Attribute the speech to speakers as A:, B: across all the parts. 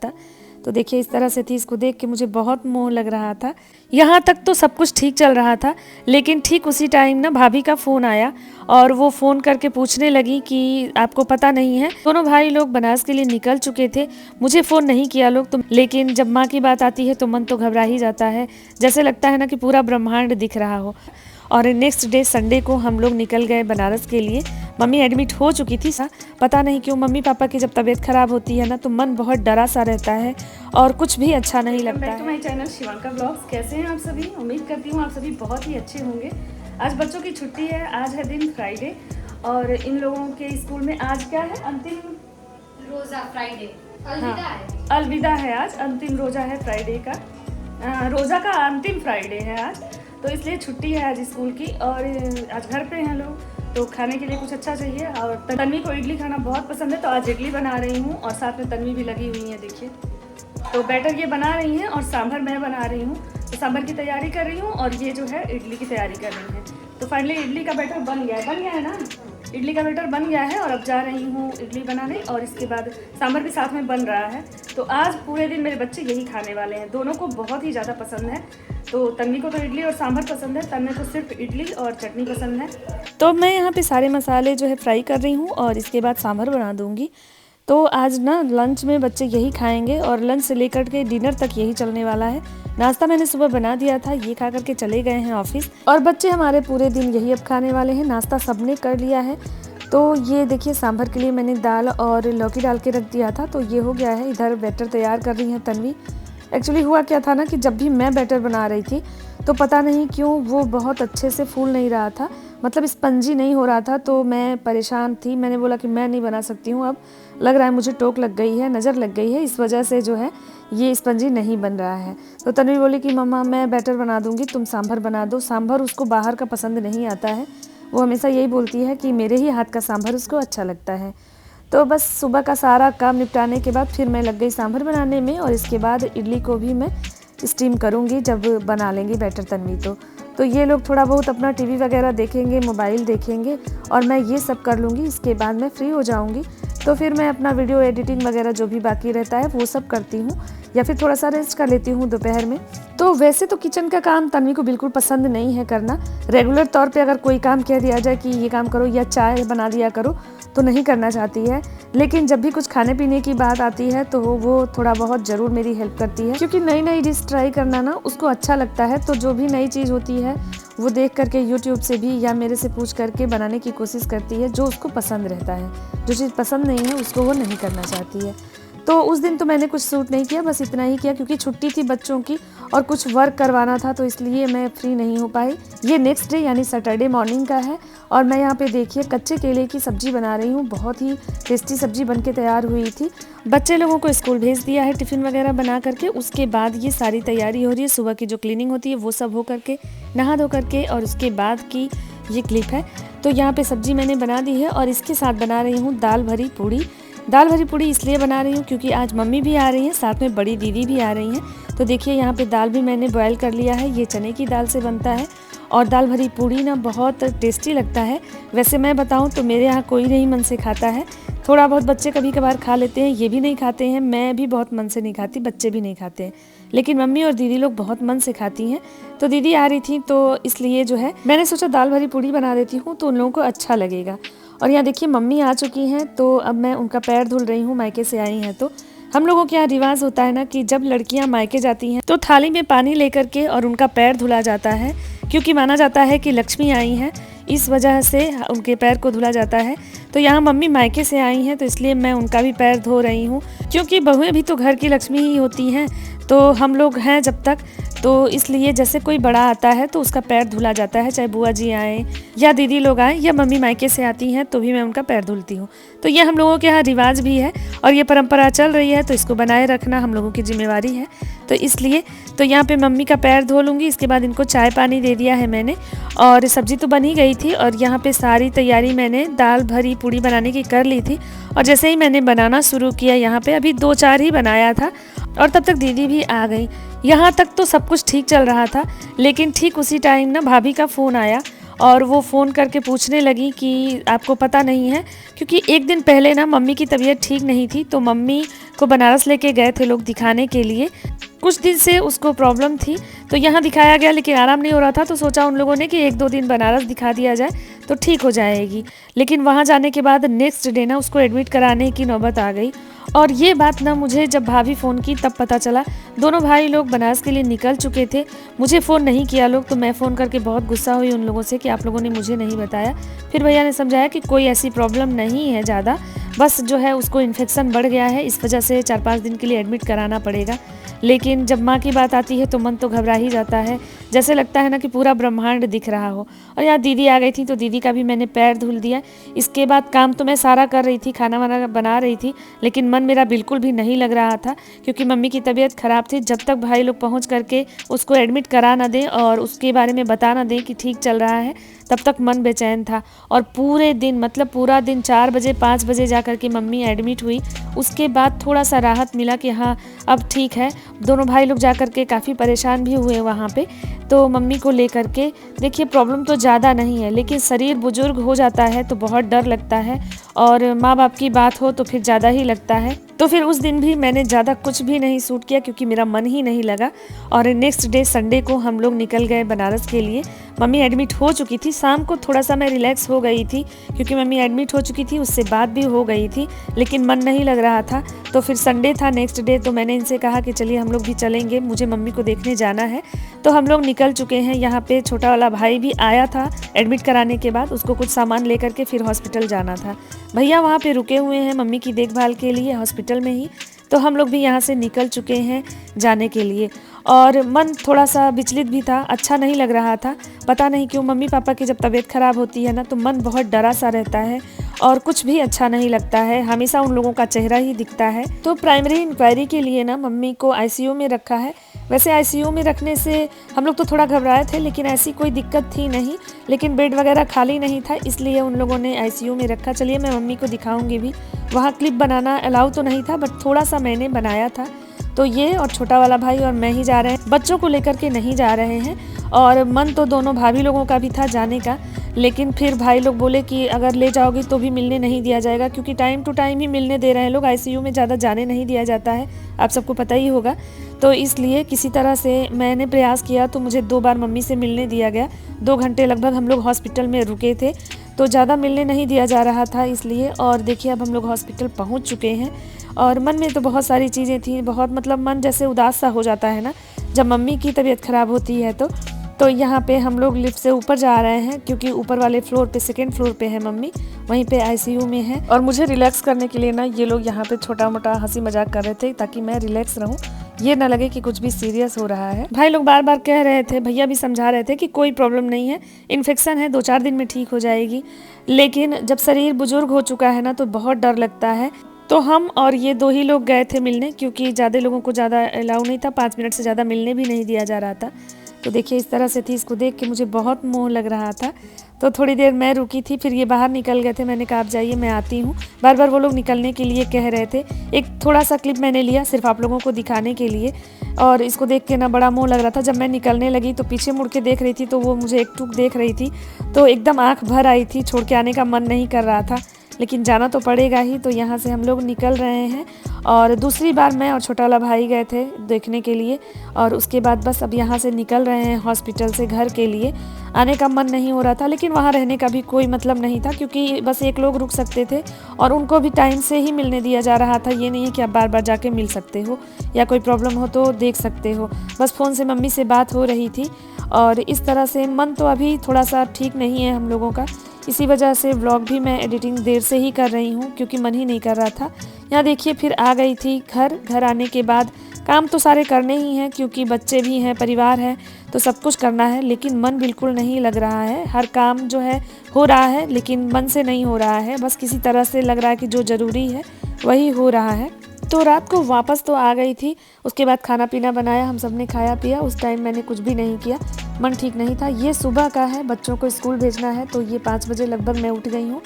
A: था। तो देखिए इस तरह से थी, इसको देख के मुझे बहुत मोह लग रहा था। यहाँ तक तो सब कुछ ठीक चल रहा था, लेकिन ठीक उसी टाइम ना भाभी का फ़ोन आया और वो फ़ोन करके पूछने लगी कि आपको पता नहीं है, दोनों भाई लोग बनारस के लिए निकल चुके थे, मुझे फ़ोन नहीं किया लोग तो। लेकिन जब माँ की बात आती है तो मन तो घबरा ही जाता है, जैसे लगता है ना कि पूरा ब्रह्मांड दिख रहा हो। और नेक्स्ट डे संडे को हम लोग निकल गए बनारस के लिए। मम्मी एडमिट हो चुकी थी सा, पता नहीं क्यों मम्मी पापा की जब तबीयत खराब होती है ना तो मन बहुत डरा सा रहता है और कुछ भी अच्छा नहीं लगता है।
B: My channel Shivanka blogs. कैसे हैं आप सभी? उम्मीद करती हूँ आप सभी बहुत ही अच्छे होंगे। आज बच्चों की छुट्टी है, आज है दिन फ्राइडे और इन लोगों के स्कूल में आज क्या है? अंतिम
C: रोजा फ्राइडे,
B: अलविदा है आज, अंतिम रोजा है फ्राइडे का। रोजा का अंतिम फ्राइडे है आज, तो इसलिए छुट्टी है आज स्कूल की। और आज घर पे हैं लोग तो खाने के लिए कुछ अच्छा चाहिए। और तन्वी को इडली खाना बहुत पसंद है तो आज इडली बना रही हूँ और साथ में तन्वी भी लगी हुई है। देखिए तो बैटर ये बना रही हैं और सांभर मैं बना रही हूँ। तो सांभर की तैयारी कर रही हूँ और ये जो है इडली की तैयारी कर रही है। तो फाइनली इडली का बैटर बन गया है ना, इडली का बैटर बन गया है और अब जा रही हूँ इडली बनाने और इसके बाद सांभर भी साथ में बन रहा है। तो आज पूरे दिन मेरे बच्चे यही खाने वाले हैं, दोनों को बहुत ही ज़्यादा पसंद है। तो तन्वी को तो इडली और सांभर पसंद है, तन्वी को सिर्फ इडली और चटनी पसंद है।
A: तो मैं यहाँ पे सारे मसाले जो है फ्राई कर रही हूँ और इसके बाद सांभर बना दूँगी। तो आज ना लंच में बच्चे यही खाएंगे और लंच से लेकर के डिनर तक यही चलने वाला है। नाश्ता मैंने सुबह बना दिया था, ये खा करके चले गए हैं ऑफिस और बच्चे हमारे पूरे दिन यही अब खाने वाले हैं। नाश्ता सबने कर लिया है। तो ये देखिए सांभर के लिए मैंने दाल और लौकी डाल के रख दिया था, तो ये हो गया है। इधर बैटर तैयार कर रही है तन्वी। एक्चुअली हुआ क्या था ना कि जब भी मैं बैटर बना रही थी तो पता नहीं क्यों वो बहुत अच्छे से फूल नहीं रहा था, मतलब स्पंजी नहीं हो रहा था। तो मैं परेशान थी, मैंने बोला कि मैं नहीं बना सकती हूँ, अब लग रहा है मुझे टोक लग गई है, नज़र लग गई है, इस वजह से जो है ये स्पंजी नहीं बन रहा है। तो तन्वी बोली कि मम्मा मैं बैटर बना दूँगी, तुम सांभर बना दो। सांभर उसको बाहर का पसंद नहीं आता है, वो हमेशा यही बोलती है कि मेरे ही हाथ का सांभर उसको अच्छा लगता है। तो बस सुबह का सारा काम निपटाने के बाद फिर मैं लग गई सांभर बनाने में और इसके बाद इडली को भी मैं स्टीम करूँगी जब बना लेंगी बैटर तन्वी। तो ये लोग थोड़ा बहुत अपना टीवी वगैरह देखेंगे, मोबाइल देखेंगे और मैं ये सब कर लूँगी। इसके बाद मैं फ्री हो जाऊँगी तो फिर मैं अपना वीडियो एडिटिंग वगैरह जो भी बाकी रहता है वो सब करती हूँ या फिर थोड़ा सा रेस्ट कर लेती हूँ दोपहर में। तो वैसे तो किचन का काम तन्वी को बिल्कुल पसंद नहीं है करना। रेगुलर तौर पे अगर कोई काम कह दिया जाए कि ये काम करो या चाय बना दिया करो तो नहीं करना चाहती है, लेकिन जब भी कुछ खाने पीने की बात आती है तो वो थोड़ा बहुत ज़रूर मेरी हेल्प करती है, क्योंकि नई नई डिश ट्राई करना ना उसको अच्छा लगता है। तो जो भी नई चीज़ होती है वो देख करके यूट्यूब से भी या मेरे से पूछ करके बनाने की कोशिश करती है, जो उसको पसंद रहता है। जो चीज़ पसंद नहीं है उसको वो नहीं करना चाहती है। तो उस दिन तो मैंने कुछ शूट नहीं किया, बस इतना ही किया क्योंकि छुट्टी थी बच्चों की और कुछ वर्क करवाना था तो इसलिए मैं फ्री नहीं हो पाई। ये नेक्स्ट डे यानी सैटरडे मॉर्निंग का है और मैं यहाँ पे देखिए कच्चे केले की सब्ज़ी बना रही हूँ। बहुत ही टेस्टी सब्ज़ी बन के तैयार हुई थी। बच्चे लोगों को स्कूल भेज दिया है टिफ़िन वगैरह बना करके, उसके बाद ये सारी तैयारी हो रही है। सुबह की जो क्लीनिंग होती है वो सब हो करके, नहा धो करके और उसके बाद की ये क्लिप है। तो यहाँ पे सब्ज़ी मैंने बना दी है और इसके साथ बना रही हूँ दाल भरी पूड़ी। दाल भरी पूड़ी इसलिए बना रही हूँ क्योंकि आज मम्मी भी आ रही हैं, साथ में बड़ी दीदी भी आ रही हैं। तो देखिए यहाँ पे दाल भी मैंने बॉयल कर लिया है, ये चने की दाल से बनता है और दाल भरी पूड़ी ना बहुत टेस्टी लगता है। वैसे मैं बताऊँ तो मेरे यहाँ कोई नहीं मन से खाता है, थोड़ा बहुत बच्चे कभी कभार खा लेते हैं, ये भी नहीं खाते हैं, मैं भी बहुत मन से नहीं खाती, बच्चे भी नहीं खाते हैं, लेकिन मम्मी और दीदी लोग बहुत मन से खाती हैं। तो दीदी आ रही थी तो इसलिए जो है मैंने सोचा दाल भरी पूड़ी बना देती हूँ तो उन लोगों को अच्छा लगेगा। और यहाँ देखिए मम्मी आ चुकी हैं तो अब मैं उनका पैर धुल रही हूँ, मायके से आई हैं। तो हम लोगों के यहाँ रिवाज होता है ना कि जब लड़कियाँ मायके जाती हैं तो थाली में पानी लेकर के और उनका पैर धुला जाता है, क्योंकि माना जाता है कि लक्ष्मी आई हैं, इस वजह से उनके पैर को धुला जाता है। तो यहाँ मम्मी मायके से आई हैं तो इसलिए मैं उनका भी पैर धो रही हूँ, क्योंकि बहुएं भी तो घर की लक्ष्मी ही होती हैं। तो हम लोग हैं जब तक, तो इसलिए जैसे कोई बड़ा आता है तो उसका पैर धुला जाता है, चाहे बुआ जी आए या दीदी लोग आए या मम्मी मायके से आती हैं तो भी मैं उनका पैर धुलती हूँ। तो ये हम लोगों के यहाँ रिवाज भी है और ये परंपरा चल रही है, तो इसको बनाए रखना हम लोगों की जिम्मेवारी है। तो इसलिए तो यहाँ पे मम्मी का पैर धो लूँगी, इसके बाद इनको चाय पानी दे दिया है मैंने और सब्जी तो बन ही गई थी। और यहाँ पे सारी तैयारी मैंने दाल भरी पूड़ी बनाने की कर ली थी और जैसे ही मैंने बनाना शुरू किया, यहाँ पे अभी 2-4 ही बनाया था और तब तक दीदी भी आ गई। यहाँ तक तो सब कुछ ठीक चल रहा था, लेकिन ठीक उसी टाइम ना भाभी का फ़ोन आया और वो फ़ोन करके पूछने लगी कि आपको पता नहीं है, क्योंकि एक दिन पहले ना मम्मी की तबीयत ठीक नहीं थी, तो मम्मी को बनारस लेके गए थे लोग दिखाने के लिए। कुछ दिन से उसको प्रॉब्लम थी, तो यहाँ दिखाया गया लेकिन आराम नहीं हो रहा था, तो सोचा उन लोगों ने कि 1-2 दिन बनारस दिखा दिया जाए तो ठीक हो जाएगी। लेकिन वहाँ जाने के बाद नेक्स्ट डे ना उसको एडमिट कराने की नौबत आ गई। और ये बात ना मुझे जब भाभी फ़ोन की तब पता चला। दोनों भाई लोग बनारस के लिए निकल चुके थे, मुझे फ़ोन नहीं किया लोग, तो मैं फ़ोन करके बहुत गुस्सा हुई उन लोगों से कि आप लोगों ने मुझे नहीं बताया। फिर भैया ने समझाया कि कोई ऐसी प्रॉब्लम नहीं है ज़्यादा, बस जो है उसको इन्फेक्शन बढ़ गया है, इस वजह से 4-5 दिन के लिए एडमिट कराना पड़ेगा। लेकिन जब माँ की बात आती है तो मन तो घबरा ही जाता है, जैसे लगता है ना कि पूरा ब्रह्मांड दिख रहा हो। और यहाँ दीदी आ गई थी, तो दीदी का भी मैंने पैर धुल दिया। इसके बाद काम तो मैं सारा कर रही थी, खाना वाना बना रही थी, लेकिन मन मेरा बिल्कुल भी नहीं लग रहा था, क्योंकि मम्मी की तबीयत ख़राब थी। जब तक भाई लोग पहुँच करके उसको एडमिट करा ना दें और उसके बारे में बता ना दें कि ठीक चल रहा है, तब तक मन बेचैन था। और पूरे दिन, मतलब पूरा दिन 4 बजे 5 बजे जा कर के मम्मी एडमिट हुई। उसके बाद थोड़ा सा राहत मिला कि हाँ अब ठीक है। दोनों भाई लोग जा कर के काफ़ी परेशान भी हुए वहाँ पे, तो मम्मी को लेकर के। देखिए प्रॉब्लम तो ज़्यादा नहीं है, लेकिन शरीर बुजुर्ग हो जाता है तो बहुत डर लगता है, और माँ बाप की बात हो तो फिर ज़्यादा ही लगता है। तो फिर उस दिन भी मैंने ज़्यादा कुछ भी नहीं शूट किया, क्योंकि मेरा मन ही नहीं लगा। और नेक्स्ट डे संडे को हम लोग निकल गए बनारस के लिए। मम्मी एडमिट हो चुकी थी, शाम को थोड़ा सा मैं रिलैक्स हो गई थी, क्योंकि मम्मी एडमिट हो चुकी थी, उससे बात भी हो गई थी, लेकिन मन नहीं लग रहा था। तो फिर संडे था नेक्स्ट डे, तो मैंने इनसे कहा कि चलिए हम लोग भी चलेंगे, मुझे मम्मी को देखने जाना है। तो हम लोग निकल चुके हैं। यहाँ पे छोटा वाला भाई भी आया था एडमिट कराने के बाद, उसको कुछ सामान लेकर के फिर हॉस्पिटल जाना था। भैया वहाँ पे रुके हुए हैं मम्मी की देखभाल के लिए हॉस्पिटल में ही। तो हम लोग भी यहाँ से निकल चुके हैं जाने के लिए। और मन थोड़ा सा विचलित भी था, अच्छा नहीं लग रहा था। पता नहीं क्यों, मम्मी पापा की जब तबीयत ख़राब होती है ना तो मन बहुत डरा सा रहता है और कुछ भी अच्छा नहीं लगता है, हमेशा उन लोगों का चेहरा ही दिखता है। तो प्राइमरी इंक्वायरी के लिए ना मम्मी को आईसीयू में रखा है। वैसे आईसीयू में रखने से हम लोग तो थोड़ा घबराए थे, लेकिन ऐसी कोई दिक्कत थी नहीं, लेकिन बेड वगैरह खाली नहीं था, इसलिए उन लोगों ने आईसीयू में रखा। चलिए मैं मम्मी को दिखाऊंगी भी। वहाँ क्लिप बनाना अलाउ तो नहीं था, बट थोड़ा सा मैंने बनाया था। तो ये और छोटा वाला भाई और मैं ही जा रहे हैं, बच्चों को लेकर के नहीं जा रहे हैं। और मन तो दोनों भाभी लोगों का भी था जाने का, लेकिन फिर भाई लोग बोले कि अगर ले जाओगी तो भी मिलने नहीं दिया जाएगा, क्योंकि टाइम टू टाइम ही मिलने दे रहे हैं लोग, आईसीयू में ज़्यादा जाने नहीं दिया जाता है, आप सबको पता ही होगा। तो इसलिए किसी तरह से मैंने प्रयास किया, तो मुझे 2 बार मम्मी से मिलने दिया गया। 2 घंटे लगभग हम लोग हॉस्पिटल में रुके थे, तो ज़्यादा मिलने नहीं दिया जा रहा था इसलिए। और देखिए अब हम लोग हॉस्पिटल पहुँच चुके हैं। और मन में तो बहुत सारी चीज़ें थी, बहुत मतलब मन जैसे उदास सा हो जाता है ना जब मम्मी की तबीयत ख़राब होती है। तो यहाँ पे हम लोग लिफ्ट से ऊपर जा रहे हैं, क्योंकि ऊपर वाले फ्लोर पे, सेकंड फ्लोर पे है मम्मी, वहीं पे आईसीयू में है। और मुझे रिलैक्स करने के लिए ना ये लोग यहाँ पे छोटा मोटा हंसी मजाक कर रहे थे, ताकि मैं रिलैक्स रहूँ, ये ना लगे कि कुछ भी सीरियस हो रहा है। भाई लोग बार बार कह रहे थे, भैया भी समझा रहे थे कि कोई प्रॉब्लम नहीं है, इन्फेक्शन है, 2-4 दिन में ठीक हो जाएगी। लेकिन जब शरीर बुजुर्ग हो चुका है ना तो बहुत डर लगता है। तो हम और ये 2 ही लोग गए थे मिलने, क्योंकि ज़्यादा लोगों को ज़्यादा अलाउ नहीं था, 5 मिनट से ज़्यादा मिलने भी नहीं दिया जा रहा था। तो देखिए इस तरह से थी, इसको देख के मुझे बहुत मोह लग रहा था। तो थोड़ी देर मैं रुकी थी, फिर ये बाहर निकल गए थे। मैंने कहा आप जाइए, मैं आती हूँ। बार बार वो लोग निकलने के लिए कह रहे थे। एक थोड़ा सा क्लिप मैंने लिया सिर्फ आप लोगों को दिखाने के लिए, और इसको देख के ना बड़ा मोह लग रहा था। जब मैं निकलने लगी तो पीछे मुड़ के देख रही थी, तो वो मुझे एकटूक देख रही थी, तो एकदम आँख भर आई थी, छोड़ के आने का मन नहीं कर रहा था, लेकिन जाना तो पड़ेगा ही। तो यहाँ से हम लोग निकल रहे हैं। और दूसरी बार मैं और छोटा वाला भाई गए थे देखने के लिए, और उसके बाद बस अब यहाँ से निकल रहे हैं हॉस्पिटल से घर के लिए। आने का मन नहीं हो रहा था, लेकिन वहाँ रहने का भी कोई मतलब नहीं था, क्योंकि बस एक लोग रुक सकते थे और उनको भी टाइम से ही मिलने दिया जा रहा था। ये नहीं है कि आप बार बार जाके मिल सकते हो या कोई प्रॉब्लम हो तो देख सकते हो। बस फ़ोन से मम्मी से बात हो रही थी, और इस तरह से मन तो अभी थोड़ा सा ठीक नहीं है हम लोगों का। इसी वजह से व्लॉग भी मैं एडिटिंग देर से ही कर रही हूँ, क्योंकि मन ही नहीं कर रहा था। यहाँ देखिए फिर आ गई थी घर आने के बाद काम तो सारे करने ही हैं, क्योंकि बच्चे भी हैं, परिवार है, तो सब कुछ करना है, लेकिन मन बिल्कुल नहीं लग रहा है। हर काम जो है हो रहा है, लेकिन मन से नहीं हो रहा है, बस किसी तरह से लग रहा है कि जो ज़रूरी है वही हो रहा है। तो रात को वापस तो आ गई थी, उसके बाद खाना पीना बनाया, हम सब ने खाया पिया। उस टाइम मैंने कुछ भी नहीं किया, मन ठीक नहीं था। ये सुबह का है, बच्चों को स्कूल भेजना है, तो ये 5 बजे लगभग मैं उठ गई हूँ,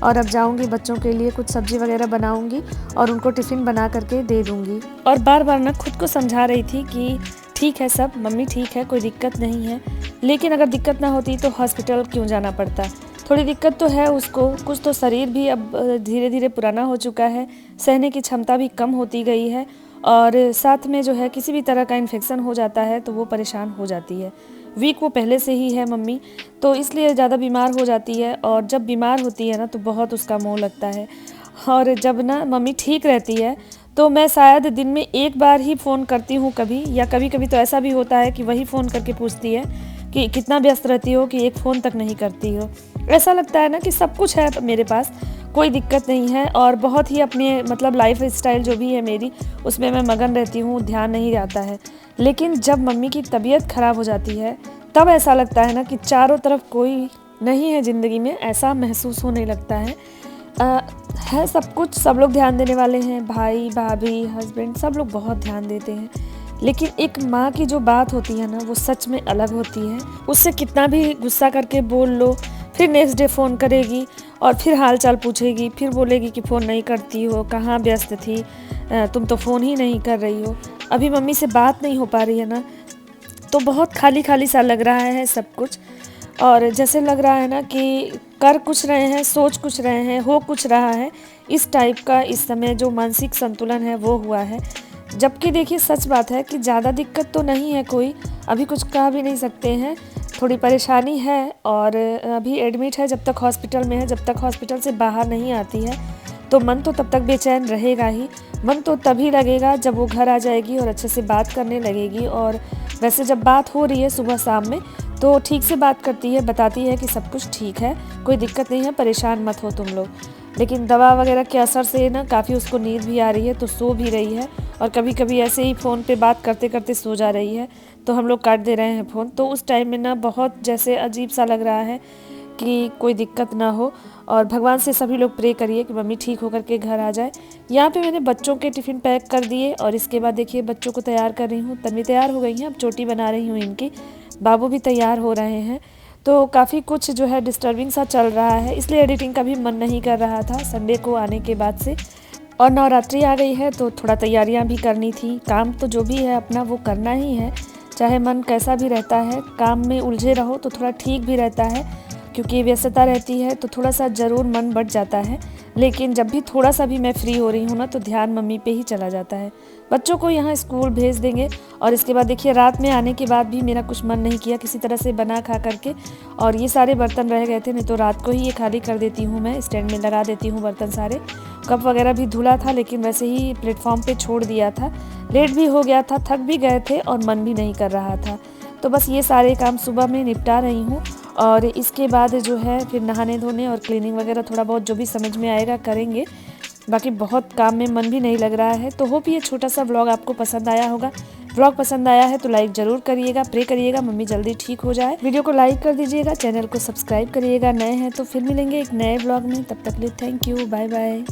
A: और अब जाऊंगी बच्चों के लिए कुछ सब्जी वगैरह बनाऊंगी और उनको टिफ़िन बना करके दे दूंगी। और बार बार ना खुद को समझा रही थी कि ठीक है सब, मम्मी ठीक है, कोई दिक्कत नहीं है, लेकिन अगर दिक्कत ना होती तो हॉस्पिटल क्यों जाना पड़ता। थोड़ी दिक्कत तो है उसको, कुछ तो शरीर भी अब धीरे धीरे पुराना हो चुका है, सहने की क्षमता भी कम होती गई है और साथ में जो है किसी भी तरह का इन्फेक्शन हो जाता है तो वो परेशान हो जाती है। वीक वो पहले से ही है मम्मी, तो इसलिए ज़्यादा बीमार हो जाती है और जब बीमार होती है ना तो बहुत उसका मोह लगता है। और जब ना मम्मी ठीक रहती है तो मैं शायद दिन में एक बार ही फ़ोन करती हूँ कभी, या कभी कभी तो ऐसा भी होता है कि वही फ़ोन करके पूछती है कि कितना व्यस्त रहती हो कि एक फ़ोन तक नहीं करती हो। ऐसा लगता है ना कि सब कुछ है मेरे पास, कोई दिक्कत नहीं है और बहुत ही अपने मतलब लाइफ स्टाइल जो भी है मेरी उसमें मैं मगन रहती हूँ, ध्यान नहीं जाता है। लेकिन जब मम्मी की तबीयत ख़राब हो जाती है तब ऐसा लगता है ना कि चारों तरफ कोई नहीं है ज़िंदगी में, ऐसा महसूस होने लगता है। है सब कुछ, सब लोग ध्यान देने वाले हैं, भाई भाभी हस्बैंड सब लोग बहुत ध्यान देते हैं, लेकिन एक माँ की जो बात होती है ना वो सच में अलग होती है। उससे कितना भी गुस्सा करके बोल लो, फिर नेक्स्ट डे फ़ोन करेगी और फिर हाल चाल पूछेगी, फिर बोलेगी कि फ़ोन नहीं करती हो, कहाँ व्यस्त थी, तुम तो फ़ोन ही नहीं कर रही हो। अभी मम्मी से बात नहीं हो पा रही है ना, तो बहुत खाली खाली सा लग रहा है सब कुछ, और जैसे लग रहा है ना कि कर कुछ रहे हैं, सोच कुछ रहे हैं, हो कुछ रहा है, इस टाइप का इस समय जो मानसिक संतुलन है वो हुआ है। जबकि देखिए सच बात है कि ज़्यादा दिक्कत तो नहीं है कोई, अभी कुछ कह भी नहीं सकते हैं, थोड़ी परेशानी है और अभी एडमिट है, जब तक हॉस्पिटल में है, जब तक हॉस्पिटल से बाहर नहीं आती है तो मन तो तब तक बेचैन रहेगा ही। मन तो तभी लगेगा जब वो घर आ जाएगी और अच्छे से बात करने लगेगी, और वैसे जब बात हो रही है सुबह शाम में तो ठीक से बात करती है, बताती है कि सब कुछ ठीक है, कोई दिक्कत नहीं है, परेशान मत हो तुम लोग। लेकिन दवा वगैरह के असर से ना काफ़ी उसको नींद भी आ रही है, तो सो भी रही है और कभी कभी ऐसे ही फ़ोन पे बात करते करते सो जा रही है, तो हम लोग काट दे रहे हैं फ़ोन। तो उस टाइम में ना बहुत जैसे अजीब सा लग रहा है कि कोई दिक्कत ना हो, और भगवान से सभी लोग प्रे करिए कि मम्मी ठीक होकर के घर आ जाए। यहाँ पे मैंने बच्चों के टिफ़िन पैक कर दिए और इसके बाद देखिए बच्चों को तैयार कर रही हूँ। तन्वी तैयार हो गई हैं, अब चोटी बना रही हूँ इनकी, बाबू भी तैयार हो रहे हैं। तो काफ़ी कुछ जो है डिस्टर्बिंग सा चल रहा है, इसलिए एडिटिंग का भी मन नहीं कर रहा था संडे को आने के बाद से। और नवरात्रि आ गई है तो थोड़ा तैयारियां भी करनी थी, काम तो जो भी है अपना वो करना ही है, चाहे मन कैसा भी रहता है, काम में उलझे रहो तो थोड़ा ठीक भी रहता है, क्योंकि व्यस्तता रहती है तो थोड़ा सा ज़रूर मन बढ़ जाता है। लेकिन जब भी थोड़ा सा भी मैं फ्री हो रही हूँ ना तो ध्यान मम्मी पे ही चला जाता है। बच्चों को यहाँ स्कूल भेज देंगे और इसके बाद देखिए रात में आने के बाद भी मेरा कुछ मन नहीं किया किसी तरह से बना खा करके, और ये सारे बर्तन रह गए थे, नहीं तो रात को ही ये खाली कर देती हूँ, मैं स्टैंड में लगा देती हूँ बर्तन सारे। कप वगैरह भी धुला था लेकिन वैसे ही प्लेटफॉर्म पे छोड़ दिया था, लेट भी हो गया था, थक भी गए थे और मन भी नहीं कर रहा था। तो बस ये सारे काम सुबह में निपटा रही हूँ और इसके बाद जो है फिर नहाने धोने और क्लीनिंग वगैरह थोड़ा बहुत जो भी समझ में आएगा करेंगे। बाकी बहुत काम में मन भी नहीं लग रहा है। तो होप ये छोटा सा व्लॉग आपको पसंद आया होगा। व्लॉग पसंद आया है तो लाइक ज़रूर करिएगा, प्रे करिएगा मम्मी जल्दी ठीक हो जाए। वीडियो को लाइक कर दीजिएगा, चैनल को सब्सक्राइब करिएगा, नए हैं तो फिर मिलेंगे एक नए व्लॉग में। तब तक के लिए थैंक यू, बाय बाय।